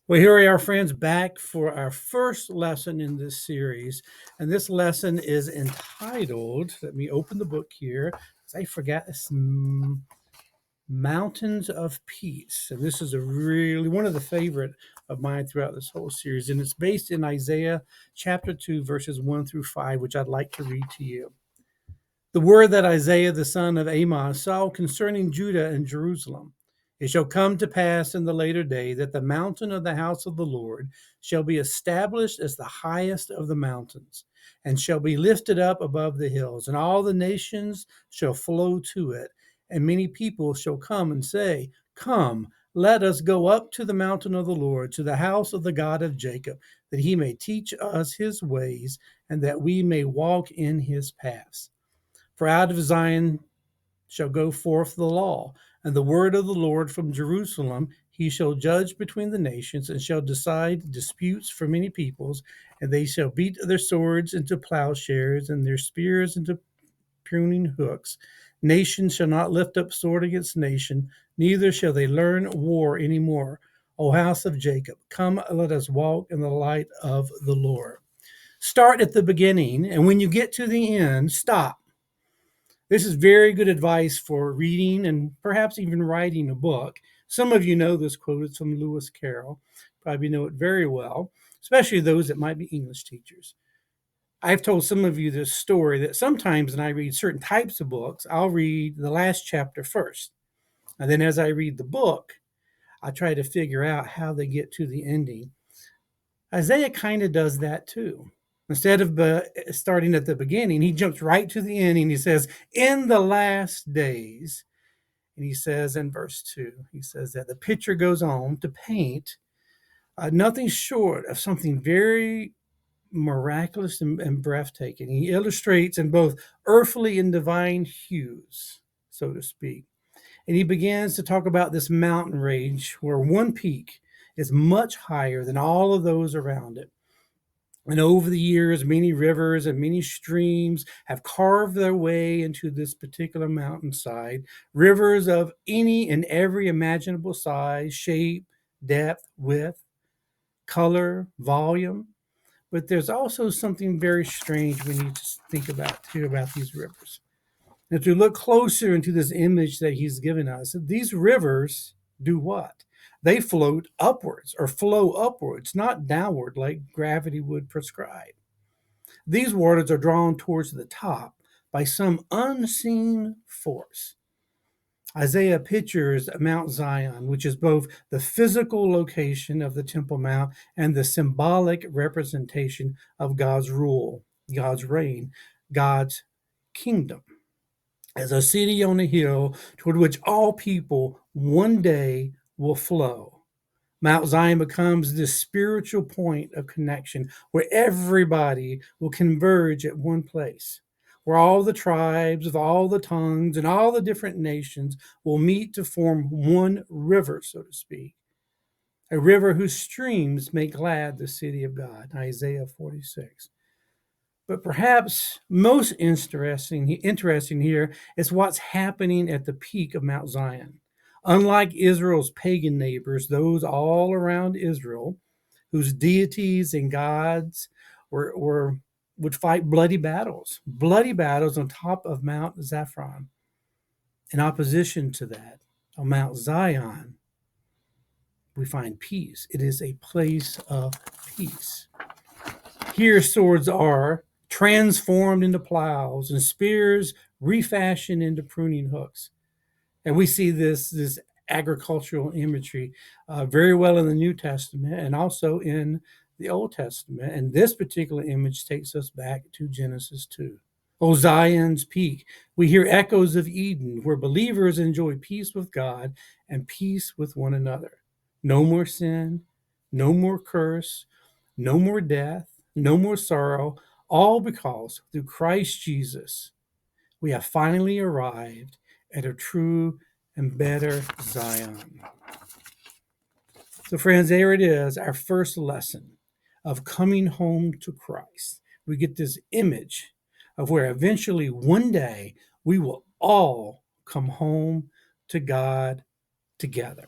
Well, here we are, friends, back for our first lesson in this series. And this lesson is entitled, let me open the book here, 'cause I forgot this, Mountains of Peace. And this is a really one of the favorite of mine throughout this whole series. And it's based in Isaiah chapter 2, verses 1 through 5, which I'd like to read to you. The word that Isaiah the son of Amos saw concerning Judah and Jerusalem. It shall come to pass in the later day that the mountain of the house of the Lord shall be established as the highest of the mountains, and shall be lifted up above the hills, and all the nations shall flow to it. And many people shall come and say, Come, let us go up to the mountain of the Lord, to the house of the God of Jacob, that he may teach us his ways, and that we may walk in his paths. For out of Zion shall go forth the law, and the word of the Lord from Jerusalem. He shall judge between the nations, and shall decide disputes for many peoples, and they shall beat their swords into plowshares, and their spears into pruning hooks. Nation shall not lift up sword against nation, neither shall they learn war any more. O house of Jacob, come, let us walk in the light of the Lord. Start at the beginning, and when you get to the end, stop. This is very good advice for reading and perhaps even writing a book. Some of you know this quote. It's from Lewis Carroll. Probably know it very well, especially those that might be English teachers. I've told some of you this story that sometimes when I read certain types of books, I'll read the last chapter first. And then as I read the book, I try to figure out how they get to the ending. Isaiah kind of does that too. Instead of starting at the beginning, he jumps right to the end and he says, in the last days, and he says in verse 2, he says that the picture goes on to paint nothing short of something very miraculous and breathtaking. He illustrates in both earthly and divine hues, so to speak. And he begins to talk about this mountain range where one peak is much higher than all of those around it. And over the years, many rivers and many streams have carved their way into this particular mountainside. Rivers of any and every imaginable size, shape, depth, width, color, volume. But there's also something very strange we need to think about too about these rivers. And if we look closer into this image that he's given us, these rivers do what? They float upwards or flow upwards, not downward like gravity would prescribe. These waters are drawn towards the top by some unseen force. Isaiah pictures Mount Zion, which is both the physical location of the Temple Mount and the symbolic representation of God's rule, God's reign, God's kingdom, as a city on a hill toward which all people one day will flow. Mount Zion becomes this spiritual point of connection where everybody will converge at one place, where all the tribes of all the tongues and all the different nations will meet to form one river, so to speak, a river whose streams make glad the city of God, Isaiah 46. But perhaps most interesting here is what's happening at the peak of Mount Zion. Unlike Israel's pagan neighbors, those all around Israel, whose deities and gods would fight bloody battles on top of Mount Zaphron. In opposition to that, on Mount Zion, we find peace. It is a place of peace. Here, swords are transformed into plows and spears refashioned into pruning hooks. And we see this agricultural imagery very well in the New Testament and also in the Old Testament. And this particular image takes us back to Genesis 2. O Zion's peak, we hear echoes of Eden, where believers enjoy peace with God and peace with one another. No more sin, no more curse, no more death, no more sorrow, all because through Christ Jesus, we have finally arrived at a true and better Zion. So, friends, there it is, our first lesson of coming home to Christ. We get this image of where eventually one day we will all come home to God together.